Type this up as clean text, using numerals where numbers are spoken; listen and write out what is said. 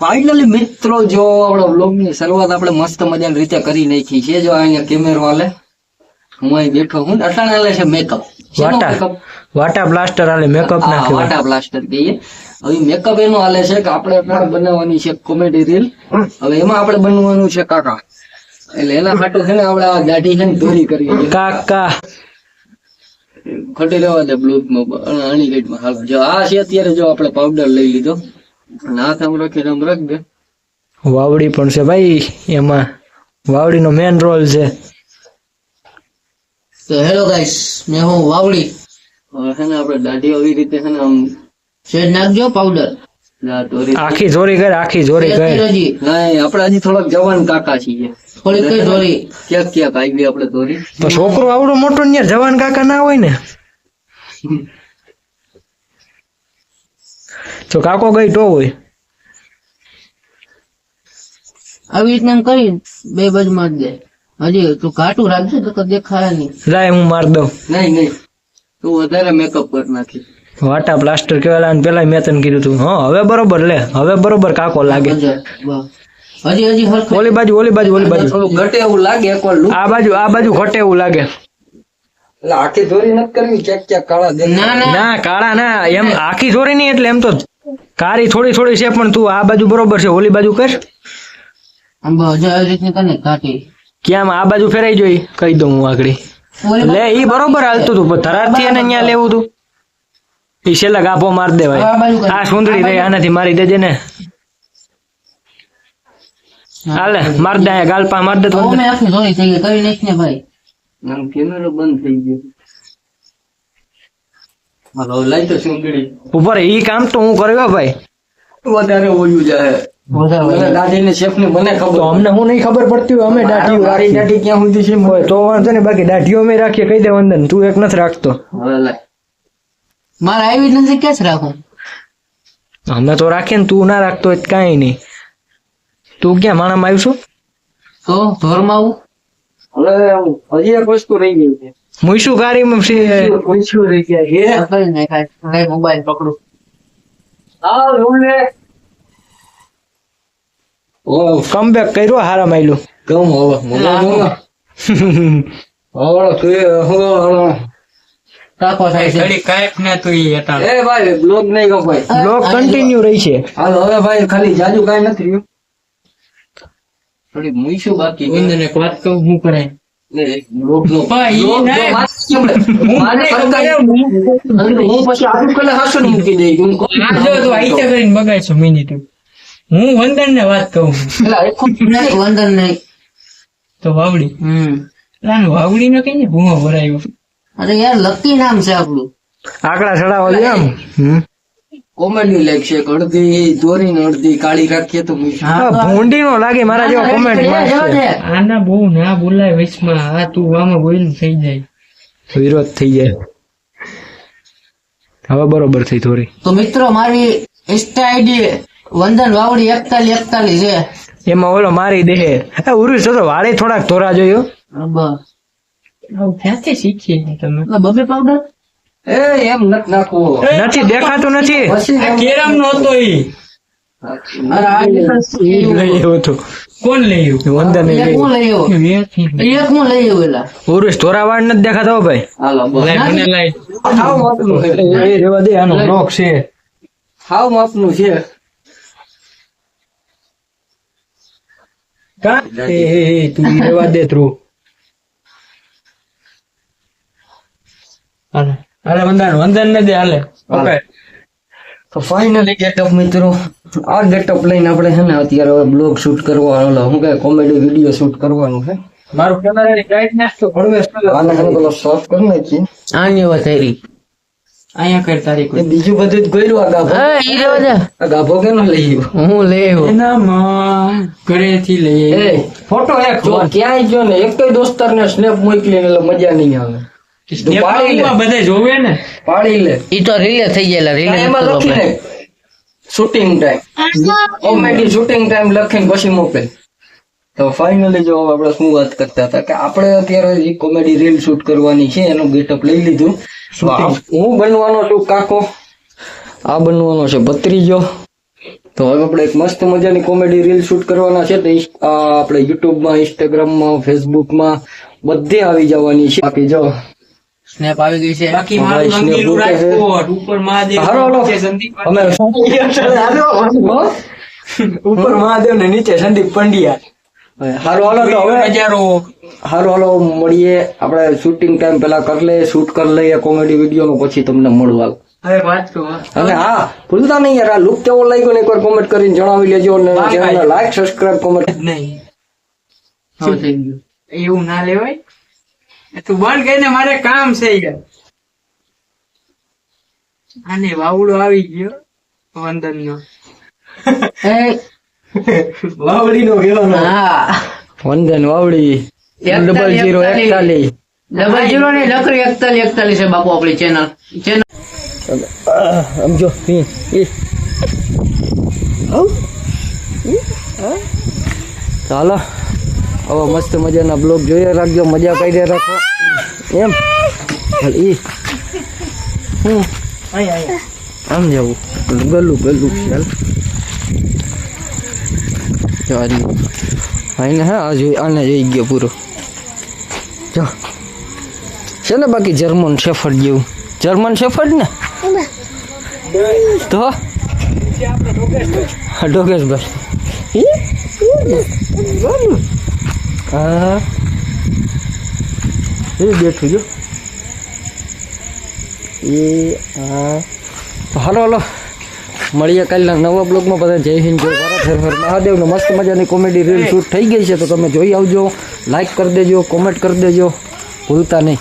Finally મિત્રો જો આપણા વ્લોગ ની શરૂઆત આપણે મસ્ત મજાની રીતે કરી નાખી છે. જો અહીંયા કેમેરો હાલે, હું અહીં બેઠો હું. અટાણે હાલે છે મેકઅપ, વાટા પ્લાસ્ટર હાલે, મેકઅપ ના કહેવાય, વાટા પ્લાસ્ટર કહીએ. હવે મેકઅપ એનું હાલે છે કે આપણે અત્યારે બનાવવાની છે કોમેડી રીલ. હવે એમાં આપણે બનવાનું છે કાકા, એટલે એના માટે છે ને આપણે આ દાઢી છે ને દોરી કરીએ કાકા. ખટી લેવા દે બ્લુથ માં અણી ગેટ માં. હાલો જો આ છે અત્યારે જો આપણે પાવડર લઈ લીધો, હાથ આમ રાખીને આમ રાખ દે. વાવડી પણ છે ભાઈ, એમાં વાવડી નો મેન રોલ છે. તો હેલો ગાઈસ, મેં હું વાવડી. હવે છે ને આપણે દાઢી આવી રીતે છે ને આમ શેડ નાખજો પાવડર. આખી જોરી કરે, આખી જોરી કરે. નહીં, આપણે હજી થોડાક જવાન કાકા છીએ. થોડીક કઈ ધોરી ક્યાંક ક્યાંક આવી આપણે ધોરી. તો છોકરો આવડો મોટો ને જવાન કાકા ના હોય ને. તો કાકો ગઈ તો હોય આવી રીતના કરી બે બાજુ માર દે. હજી તું કાટું રાખજે તો દેખાય નહીં. લાય હું માર દઉં. નહીં તું વધારે મેકઅપ કરી નાખી. વાટા પ્લાસ્ટર કેવાય પેલા મેં તને કીધું તું. હા હવે બરોબર લે, હવે બરોબર કાકો લાગે. હજી ઓલી બાજુ થોડું ઘટે એવું લાગે. આ બાજુ ઘટે એવું લાગે. એટલે આખી ધોરી નથી કરવી, ક્યાંક કાળા દે. ના કાળા ના, એમ આખી જોરી નહીં, એટલે એમ તો કાળી થોડી થોડી છે, પણ તું આ બાજુ બરોબર છે, ઓલી બાજુ કર. ક્યાં આ બાજુ ફેરાઈ જોઈ કહી દઉં હું આગળ. લે ઈ બરોબર હાલતું તું, ધરાત થી એને અહીંયા લેવું તું. ઈ છેલ્લા ગાભો માર દેવાય. આ સુંદરી રહી, આનાથી મારી દેજે ને. હાલે માર દે, ગાલ પા માર દે. તો કેમેરો બંધ થઈ ગયો. હાલો લાઈ તો સુંદરી ઉપર. ઈ કામ તો હું કર્યો ભાઈ, વધારે ઓયું જાય. દાઢી શેફ ની મને ખબર, અમને હું નહીં ખબર પડતી હોય. અમે દાઢી ક્યાં સુધી છે હોય તો વાંધો ને, બાકી દાઢીઓ અમે રાખીએ. કહી દે વંદન, તું એક નથી રાખતો. મારે આવી નથી ક્યાં જ રાખું. અમે તો રાખીએ ને, તું ના રાખતો હોય કઈ નહીં. તું ક્યાં માણામાં આવીશું તો ધોરમાં આવું. હવે હજી એક વસ્તુ રહી ગઈ છે. મુઈશું કારીમાં પૂછ્યું રહી ગયા છે. મોબાઈલ પકડું. કમબેક કર્યો, હારા માયલું. બ્લોગ કન્ટિન્યુ રહી છે. હાલ હવે ભાઈ ખાલી જાજુ કઈ નથી રહ્યું. થોડી મૂઈશું બાકી. એક વાત કહું, હું કરાય હું પછી આગળ કલે હાસો મૂકી દઈ. કરીને બગાડશો મિનિટ. હું વંદન ને વાત કહું. વંદન નહીં તો વાવડી. વાવડી નો કઈ ભૂમો ભરાયો. અરે યાર લકી નામ છે આપણું. આકડા ચડાવો એમ. કોમેડી લાઈક છે. અડધી દોરી ને અડધી કાળી રાખીએ તો ભૂંડી નો લાગે મારા જેવા કોમેન્ટ. આના બહુ ના બોલાય વચમાં. આ તું આમાં બોલું થઈ જાય, વિરોધ થઈ જાય. હવે બરોબર થઈ થોડી. તો મિત્રો મારી ઇન્સ્ટા આઈડી વંદન વાવડી 4141 છે. એમાં ઓલો મારી દે. ઉરુસ તો વાળે થોડાક તોરા જોયો. ક્યાંથી શીખીએ તમે? બબે પાવડર એમ નથી નાખવું. નથી દેખાતું નથી. કેરમ નો હતો ઈ. કોણ લઈ વંદન ઉરુસ તોરા વાળ નથી દેખાતા ભાઈ. રેવા દે, આનો બ્લોક છે. હાવ માપનું છે. તું રેવા દે ત્રુ. હાલે વંદન ને દે. હાલે ઓકે. તો ફાઇનલી ગેટઅપ મિત્રો, આ ગેટઅપ લઈને આપણે છે ને અત્યારે બ્લોગ શૂટ કરવાનો, હું કે કોમેડી વિડીયો શૂટ કરવાનું છે. મારું કેમેરાની બ્રાઇટનેસ તો ઘણું પેલો સોફ્ટ કરી નાખી. આની વાત આવી અહીંયા કર તારીખ. બીજું બધું જ ગોયરું. આ ગાભો કેનો લઈ આવ્યો? હું લઈ આવ્યો એનામાં ઘરેથી લઈ. ફોટો એક ક્યાંય જો ને એક દોસ્તાર ને સ્નેપ મોકલી એટલે મજા નહીં આવે. બધા જોવે ને, પાડી લે. ઈ તો રીલે થઈ ગયેલા. એમાં લખીને shooting time, comedy shooting time લખીને પછી મોકલે. તો ફાઇનલી જો આપણે શું વાત કરતા હતા કે આપણે અત્યારે કોમેડી રીલ શૂટ કરવાની છે, એનું ગેટઅપ લઈ લીધું. હું બનવાનો છું કાકો, આ બનવાનો છે ભત્રીજો, તો હવે આપણે એક મસ્ત મજાની કોમેડી રીલ શૂટ કરવાના છે. તો આપણે યુટ્યુબમાં, ઇન્સ્ટાગ્રામમાં, ફેસબુકમાં બધે આવી જવાની છે. બાકી જો સ્નેપ આવી ગઈ છે. બાકી ભાઈ, મારું સ્નેપ રંગીલું મૂકે છે. રાજકોટ ઉપર મહાદેવ હાલો, હાલો. નીચે સંદીપ અમે ઉપર મહાદેવ ને નીચે સંદીપ પંડ્યા. હારું હાલો તો હવે નજારો હારું હાલો મળીએ. આપણે શૂટિંગ ટાઈમ પેલા કરી લઈએ, શૂટ કરી લઈએ કોમેડી વિડીયો નો, પછી તમને મળવા. હવે વાત કહો અને હા, ભૂલતા નહીં યાર, આ લુક કેવો લાગ્યો ને એકવાર કોમેન્ટ કરીને જણાવી લેજો. અને ચેનલને લાઈક, સબસ્ક્રાઇબ, કોમેન્ટ. નહીં હવે થઈ ગયું. એવું ના લેવાય. તું બંધ કરીને મારે કામ છે યાર. આને વાવડો આવી ગયો વંદન નો. એ, વાવડી નો કહેવાનો. હા વંદન વાવડી 0041. 00 ની લકડી 41 છે બાપુ આપણી ચેનલ. સમજો ચાલો હવે મસ્ત મજાના બ્લોગ જોઈએ રાખજો, મજા કરી રાખો એમ. ઈ હું આમ જવું ગલું ચાલ ચાલી આને હા આને જોઈ ગયો પૂરો. જો છે ને બાકી જર્મન શેફર્ડ જેવું, જર્મન શેફર્ડ ને તો ડોગેશભાઈ હા એ બેઠું જો એ હા. હાલો હાલો મળીએ કાલના નવા બ્લોગમાં. બધા જય હિન્દ, જય ભારત, હર હર મહાદેવ. ને મસ્ત મજાની કોમેડી રીલ શૂટ થઈ ગઈ છે, તો તમે જોઈ આવજો, લાઈક કરી દેજો, કોમેન્ટ કરી દેજો, ભૂલતા નહીં.